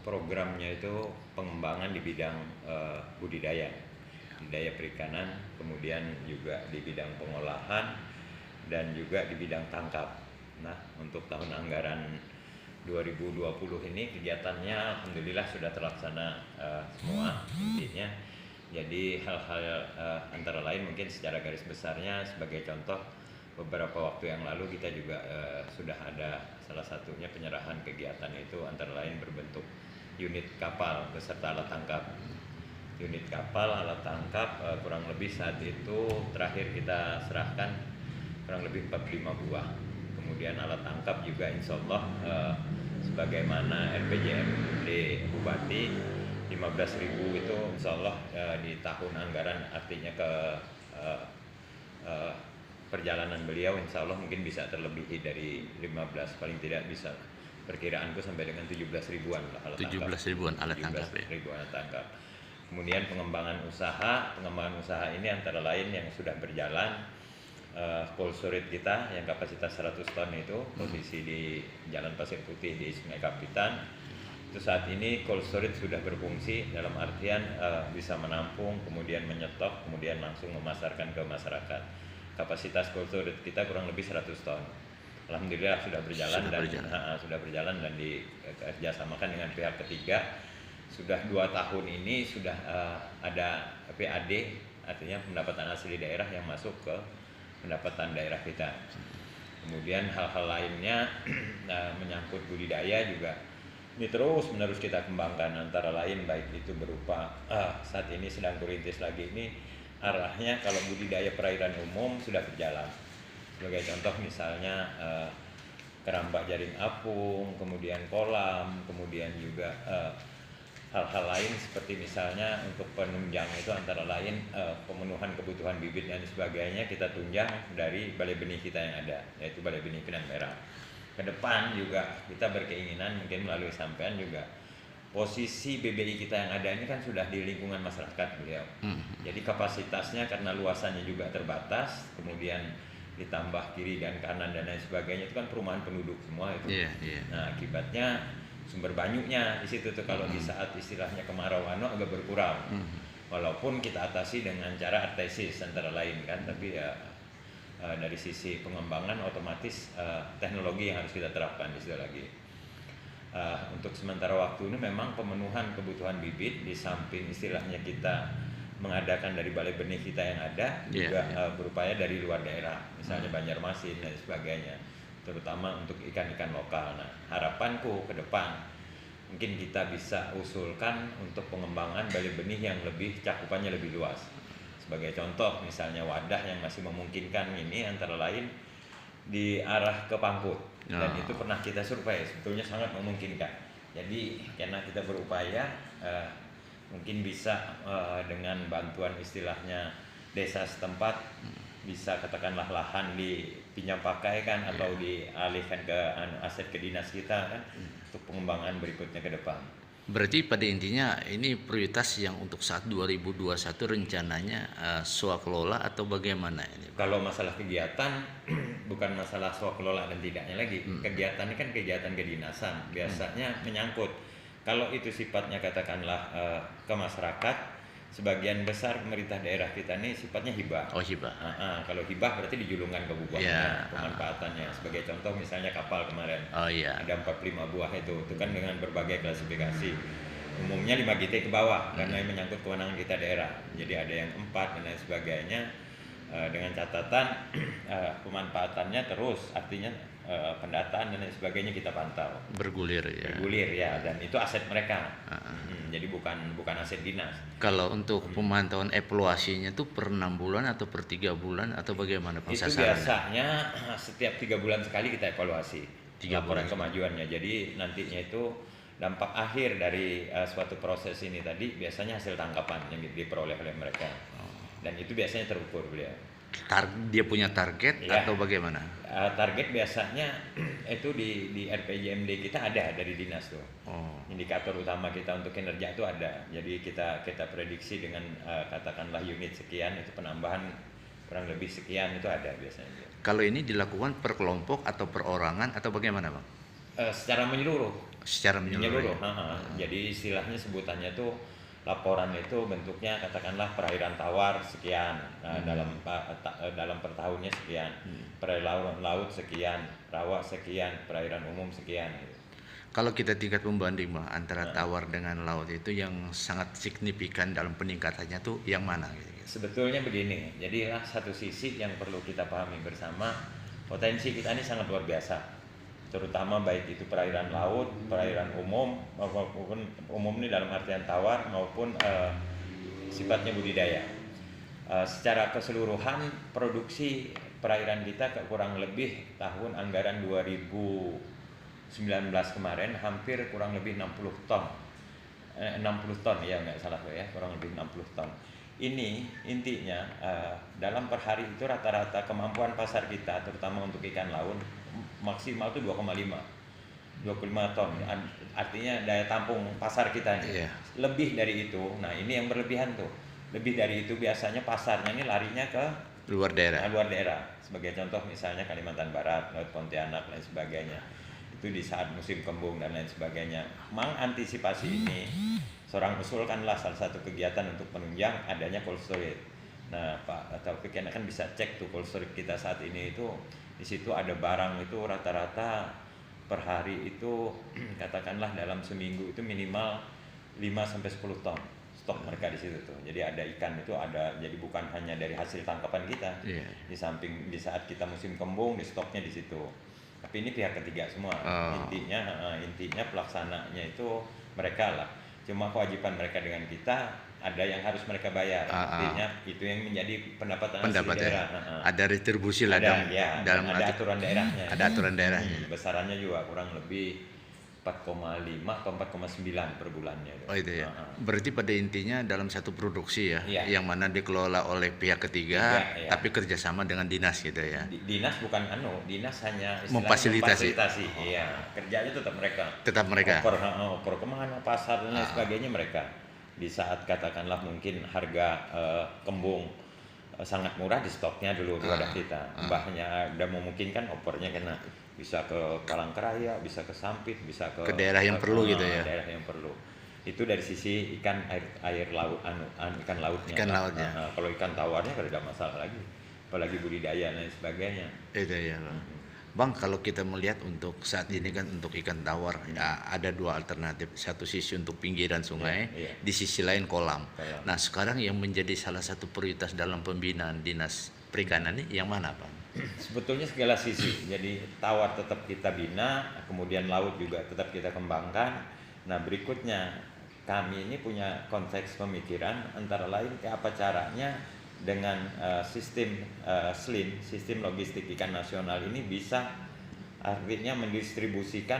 programnya itu pengembangan di bidang budidaya perikanan, kemudian juga di bidang pengolahan dan juga di bidang tangkap. Nah, untuk tahun anggaran 2020 ini kegiatannya alhamdulillah sudah terlaksana semua intinya. Jadi hal-hal antara lain mungkin secara garis besarnya sebagai contoh, beberapa waktu yang lalu kita juga sudah ada salah satunya penyerahan kegiatan itu antara lain berbentuk unit kapal beserta alat tangkap. Unit kapal, alat tangkap kurang lebih saat itu terakhir kita serahkan kurang lebih 45 buah. Kemudian alat tangkap juga insya Allah sebagaimana RPJM di Bupati 15.000 itu insya Allah di tahun anggaran, artinya ke perjalanan beliau insya Allah mungkin bisa terlebih dari 15, paling tidak bisa perkiraanku sampai dengan 17 ribuan lah alat 17 ribuan alat tangkap ya. Alat tangkap. Kemudian pengembangan usaha ini antara lain yang sudah berjalan, cold storage kita yang kapasitas 100 ton itu posisi di Jalan Pasir Putih di Sungai Kapitan. Itu saat ini cold storage sudah berfungsi dalam artian bisa menampung, kemudian menyetok, kemudian langsung memasarkan ke masyarakat. Kapasitas cold storage kita kurang lebih 100 ton. Alhamdulillah sudah berjalan dan dikerjasamakan dengan pihak ketiga. Sudah 2 tahun ini sudah ada PAD, artinya pendapatan asli daerah yang masuk ke pendapatan daerah kita. Kemudian hal-hal lainnya menyangkut budidaya juga ini terus menerus kita kembangkan, antara lain baik itu berupa saat ini sedang kurintis lagi ini arahnya kalau budidaya perairan umum sudah berjalan. Sebagai contoh misalnya keramba jaring apung, kemudian kolam, kemudian juga hal-hal lain seperti misalnya untuk penunjang itu antara lain pemenuhan kebutuhan bibit dan sebagainya kita tunjang dari balai benih kita yang ada, yaitu Balai Benih Pinang Merah. Ke depan juga kita berkeinginan mungkin melalui sampean juga posisi BBI kita yang ada ini kan sudah di lingkungan masyarakat beliau. Jadi kapasitasnya karena luasannya juga terbatas, kemudian ditambah kiri dan kanan dan lain sebagainya itu kan perumahan penduduk semua itu. Nah, akibatnya sumber banyunya di situ tuh kalau di saat istilahnya kemarau agak berkurang. Walaupun kita atasi dengan cara artesis antara lain kan, tapi ya dari sisi pengembangan otomatis teknologi yang harus kita terapkan di situ lagi. Untuk sementara waktu ini memang pemenuhan kebutuhan bibit di samping istilahnya kita mengadakan dari balai benih kita yang ada juga berupaya dari luar daerah, misalnya Banjarmasin dan sebagainya, terutama untuk ikan-ikan lokal. Nah, harapanku ke depan mungkin kita bisa usulkan untuk pengembangan balai benih yang lebih cakupannya lebih luas. Sebagai contoh misalnya wadah yang masih memungkinkan ini antara lain di arah ke Pangkut, dan itu pernah kita survei sebetulnya sangat memungkinkan. Jadi karena kita berupaya mungkin bisa dengan bantuan istilahnya desa setempat bisa katakanlah lahan dipinjam pakai kan atau dialihkan ke aset ke dinas kita kan untuk pengembangan berikutnya ke depan. Berarti pada intinya ini prioritas yang untuk saat 2021 rencananya swakelola atau bagaimana ini? Kalau masalah kegiatan bukan masalah swakelola dan tidaknya lagi. Kegiatan ini kan kegiatan kedinasan, biasanya menyangkut. Kalau itu sifatnya katakanlah ke masyarakat, sebagian besar pemerintah daerah kita ini sifatnya hibah. Oh, hibah. Kalau hibah berarti dijulungkan ke buahnya, pemanfaatannya. Sebagai contoh misalnya kapal kemarin, ada 45 buah itu kan dengan berbagai klasifikasi. Umumnya 5 GT ke bawah karena yang menyangkut kewenangan kita daerah. Jadi ada yang 4 dan lain sebagainya. Dengan catatan pemanfaatannya terus, artinya pendataan dan lain sebagainya kita pantau. Bergulir ya, dan itu aset mereka. Jadi bukan aset dinas. Kalau untuk pemantauan evaluasinya itu per 6 bulan atau per 3 bulan atau bagaimana Itu biasanya setiap 3 bulan sekali kita evaluasi laporan kemajuannya. Jadi nantinya itu dampak akhir dari suatu proses ini tadi biasanya hasil tangkapan yang diperoleh oleh mereka. Dan itu biasanya terukur beliau. Dia punya target atau bagaimana? Target biasanya itu di RPJMD kita ada dari dinas tuh. Indikator utama kita untuk kinerja itu ada. Jadi kita prediksi dengan katakanlah unit sekian itu penambahan kurang lebih sekian itu ada biasanya. Kalau ini dilakukan per kelompok atau perorangan atau bagaimana, Bang? Secara menyeluruh. secara menyeluruh. menyeluruh. Jadi istilahnya sebutannya tuh laporan itu bentuknya katakanlah perairan tawar sekian, dalam per tahunnya sekian, perairan laut sekian, rawa sekian, perairan umum sekian. Kalau kita tingkat pembanding Bang, antara tawar dengan laut itu yang sangat signifikan dalam peningkatannya tuh yang mana gitu? Sebetulnya begini, jadilah satu sisi yang perlu kita pahami bersama, potensi kita ini sangat luar biasa, terutama baik itu perairan laut, perairan umum maupun umum ini dalam artian tawar maupun sifatnya budidaya. Secara keseluruhan produksi perairan kita kurang lebih tahun anggaran 2019 kemarin hampir kurang lebih 60 ton. 60 ton ya, nggak salah ya, kurang lebih 60 ton. Ini intinya dalam per hari itu rata-rata kemampuan pasar kita terutama untuk ikan laut maksimal itu 25 ton. Artinya daya tampung pasar kita nih lebih dari itu. Nah ini yang berlebihan tuh, lebih dari itu biasanya pasarnya ini larinya ke luar daerah. Sebagai contoh misalnya Kalimantan Barat, Laut Pontianak dan sebagainya, itu di saat musim kembung dan lain sebagainya. Mengantisipasi ini, seorang usulkanlah salah satu kegiatan untuk penunjang adanya cold storage. Nah Pak Taufik kan bisa cek tuh cold storage kita saat ini itu, di situ ada barang itu rata-rata per hari itu katakanlah dalam seminggu itu minimal 5-10 ton stok mereka di situ tuh. Jadi ada ikan itu ada, jadi bukan hanya dari hasil tangkapan kita. Di samping di saat kita musim kembung di stoknya di situ. Tapi ini pihak ketiga semua. Intinya pelaksananya itu mereka lah. Cuma kewajiban mereka dengan kita ada yang harus mereka bayar. Artinya itu yang menjadi pendapatan asli daerah. Ada retribusi lah dalam ada aturan daerahnya. Ada aturan daerahnya. Besarannya juga kurang lebih 4,5 atau 4,9 per bulannya. Oh itu ya. Berarti pada intinya dalam satu produksi yang mana dikelola oleh pihak ketiga, tapi kerjasama dengan dinas gitu ya. Dinas bukan dinas hanya memfasilitasi. Iya, kerjanya tetap mereka. Oper kemana, pasar dan lain sebagainya mereka. Di saat katakanlah mungkin harga kembung sangat murah di stoknya dulu ada kita. Mbahnya ada memungkinkan opernya kena bisa ke Palangkaraya, bisa ke Sampit, bisa ke daerah yang perlu gitu ya. Daerah yang perlu. Itu dari sisi ikan air laut, ikan lautnya. Kalau ikan tawarnya tidak ada masalah lagi, apalagi budidaya dan lain sebagainya. Itu ya, Bang. Kalau kita melihat untuk saat ini kan untuk ikan tawar ada dua alternatif. Satu sisi untuk pinggiran sungai, di sisi lain kolam. Nah sekarang yang menjadi salah satu prioritas dalam pembinaan dinas perikanan ini yang mana, Bang? Sebetulnya segala sisi. Jadi tawar tetap kita bina, kemudian laut juga tetap kita kembangkan. Nah berikutnya kami ini punya konteks pemikiran antara lain apa caranya dengan sistem SLIN, sistem logistik ikan nasional ini bisa artinya mendistribusikan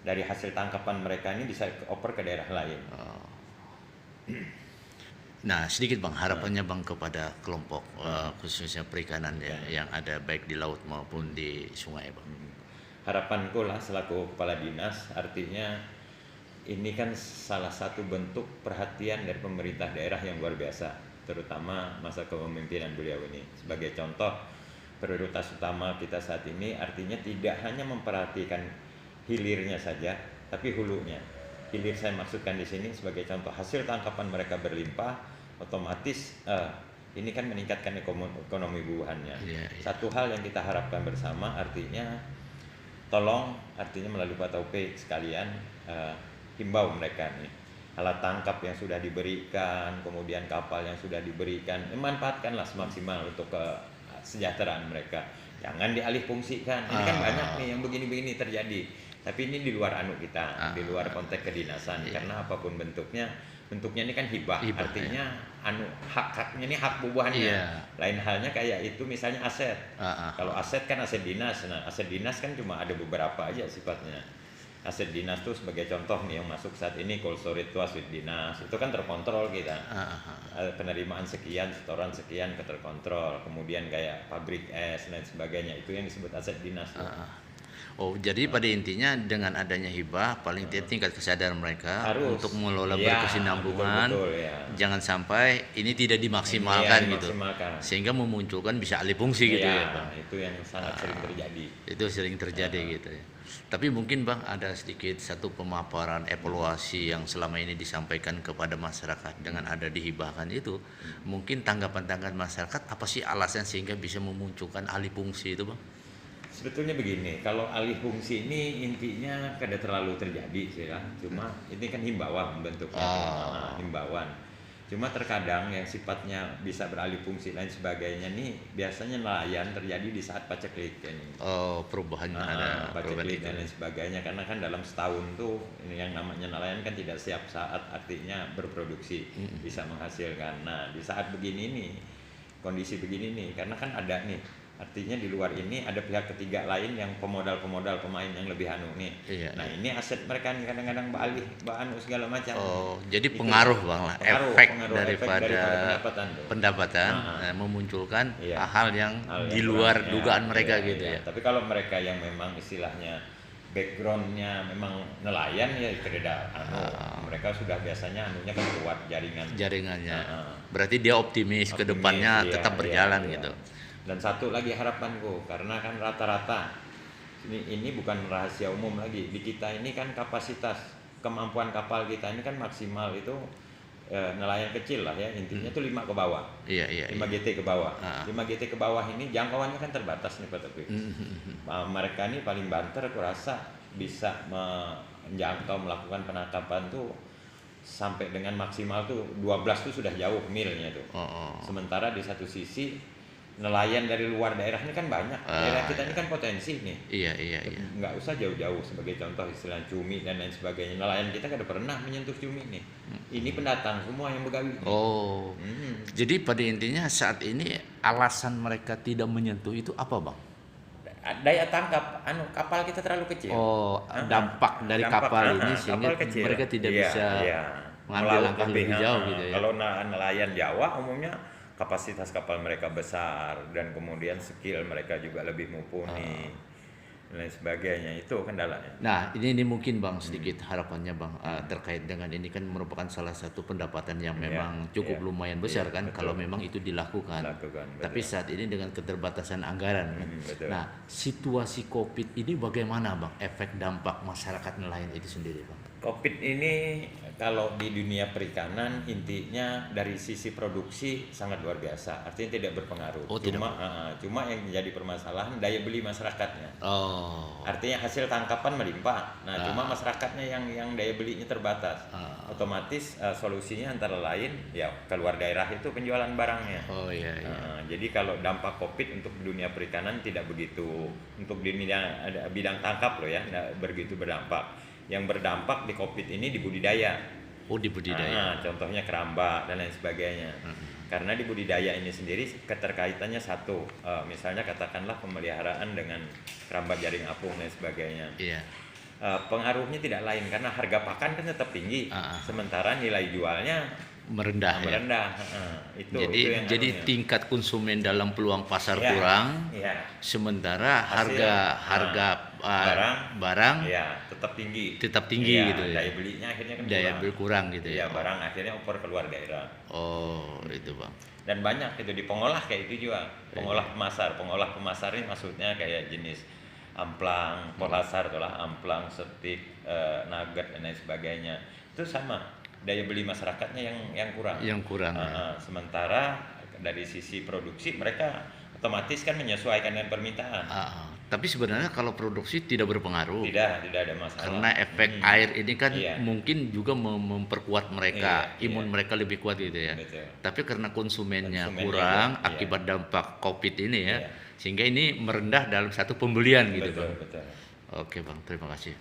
dari hasil tangkapan mereka ini bisa oper ke daerah lain. Nah sedikit Bang harapannya Bang kepada kelompok khususnya perikanan yang ada baik di laut maupun di sungai Bang. Harapanku lah selaku kepala dinas, artinya ini kan salah satu bentuk perhatian dari pemerintah daerah yang luar biasa, terutama masa kepemimpinan beliau ini. Sebagai contoh, prioritas utama kita saat ini artinya tidak hanya memperhatikan hilirnya saja, tapi hulunya. Hilir saya maksudkan di sini sebagai contoh, hasil tangkapan mereka berlimpah, otomatis ini kan meningkatkan ekonomi buahannya. Satu hal yang kita harapkan bersama artinya tolong artinya melalui Pak Taufik sekalian himbau mereka nih, alat tangkap yang sudah diberikan, kemudian kapal yang sudah diberikan, manfaatkanlah semaksimal untuk kesejahteraan mereka. Jangan dialih fungsikan. Ini kan banyak nih yang begini-begini terjadi. Tapi ini di luar kita, di luar konteks kedinasan. Karena apapun bentuknya ini kan hibah. Artinya haknya ini hak bubuhannya. Lain halnya kayak itu misalnya aset. Kalau aset kan aset dinas. Nah, aset dinas kan cuma ada beberapa aja sifatnya. Aset dinas tuh sebagai contoh nih yang masuk saat ini cold storage itu aset dinas. Itu kan terkontrol kita. Penerimaan sekian, setoran sekian terkontrol. Kemudian kayak pabrik es dan sebagainya, itu yang disebut aset dinas. Oh, jadi pada intinya dengan adanya hibah paling tingkat kesadaran mereka untuk mengelola berkesinambungan, jangan sampai ini tidak dimaksimalkan gitu, sehingga memunculkan bisa alih fungsi gitu ya Bang. Itu yang sangat sering terjadi. Itu sering terjadi gitu ya. Tapi mungkin Bang ada sedikit satu pemaparan evaluasi yang selama ini disampaikan kepada masyarakat dengan ada dihibahkan itu, mungkin tanggapan-tanggapan masyarakat apa sih alasan sehingga bisa memunculkan alih fungsi itu Bang? Sebetulnya begini, kalau alih fungsi ini intinya kada terlalu terjadi sih ya. Cuma ini kan himbauan bentuknya, himbauan. Cuma terkadang yang sifatnya bisa beralih fungsi lain sebagainya nih biasanya nelayan terjadi di saat paceklik ini. Oh, perubahan ada Paceklik dan lain sebagainya, karena kan dalam setahun tuh ini yang namanya nelayan kan tidak siap saat artinya berproduksi bisa menghasilkan. Nah di saat begini nih, kondisi begini nih, karena kan ada nih artinya di luar ini ada pihak ketiga lain yang pemodal pemain yang lebih anu nih. Iya, Nah ini aset mereka nih kadang-kadang beralih anu segala macam. Oh, jadi Itu pengaruh Bang lah, efek daripada pendapatan tuh. pendapatan memunculkan Iya. hal yang Hal di yang luar kurang, dugaan ya, mereka iya, gitu iya. ya. Tapi kalau mereka yang memang istilahnya backgroundnya memang nelayan ya tidak mereka sudah biasanya anunya kan kuat Jaringannya. Nah, Berarti dia optimis ke depannya iya, tetap iya, berjalan iya. gitu. Dan satu lagi harapanku, karena kan rata-rata ini bukan rahasia umum lagi, di kita ini kan kapasitas kemampuan kapal kita ini kan maksimal itu nelayan kecil lah ya, intinya itu 5 ke bawah. Iya, iya. 5 GT ke bawah. Ah. 5 GT ke bawah ini jangkauannya kan terbatas nih Pak Tepi. Mereka ini paling banter aku rasa bisa menjangkau melakukan penangkapan tuh sampai dengan maksimal tuh 12 tuh sudah jauh milnya tuh. Sementara di satu sisi nelayan dari luar daerah ini kan banyak. Daerah kita ini kan potensi nih. Iya, iya. Nggak usah jauh-jauh, sebagai contoh istilah cumi dan lain sebagainya. Nelayan kita kan udah pernah menyentuh cumi nih. Ini pendatang semua yang begawi. Oh. Jadi pada intinya saat ini alasan mereka tidak menyentuh itu apa Bang? Daya tangkap kapal kita terlalu kecil. Oh, dampak dari kapal ini sehingga mereka tidak bisa mengambil langkah lebih jauh gitu ya. Kalau nelayan Jawa umumnya kapasitas kapal mereka besar dan kemudian skill mereka juga lebih mumpuni dan lain sebagainya, itu kendalanya. Nah ini mungkin Bang sedikit harapannya Bang terkait dengan ini kan merupakan salah satu pendapatan yang memang cukup lumayan besar kan betul. kalau memang itu dilakukan. Tapi saat ini dengan keterbatasan anggaran kan. Nah situasi COVID ini bagaimana Bang efek dampak masyarakat nelayan itu sendiri Bang? COVID ini kalau di dunia perikanan intinya dari sisi produksi sangat luar biasa, artinya tidak berpengaruh. Cuma yang menjadi permasalahan daya beli masyarakatnya. Artinya hasil tangkapan melimpah, cuma masyarakatnya yang daya belinya terbatas. Otomatis solusinya antara lain ya keluar daerah itu penjualan barangnya. Jadi kalau dampak COVID untuk dunia perikanan tidak begitu, untuk dunia bidang tangkap loh ya, tidak begitu berdampak. Yang berdampak di COVID ini di budidaya. Di budidaya. Contohnya keramba dan lain sebagainya. Karena di budidaya ini sendiri keterkaitannya satu, misalnya katakanlah pemeliharaan dengan keramba jaring apung dan sebagainya. Pengaruhnya tidak lain karena harga pakan kan tetap tinggi, sementara nilai jualnya merendah. Jadi tingkat konsumen dalam peluang pasar kurang, sementara harga barang tetap tinggi gitu ya. Daya belinya akhirnya kan kurang gitu ya. Barang akhirnya impor keluar daerah. Itu Bang. Dan banyak itu di pengolah kayak itu juga. Pengolah pemasar ini maksudnya kayak jenis amplang, polasar itulah amplang, setik, nugget dan lain sebagainya. Itu sama. Daya beli masyarakatnya yang kurang. Sementara dari sisi produksi mereka otomatis kan menyesuaikan dengan permintaan. Tapi sebenarnya kalau produksi tidak berpengaruh. Tidak ada masalah. Karena efek air ini kan mungkin juga memperkuat mereka, imun mereka lebih kuat gitu ya. Tapi karena konsumennya kurang akibat dampak COVID ini ya, sehingga ini merendah dalam satu pembelian gitu Bang. Oke Bang, terima kasih.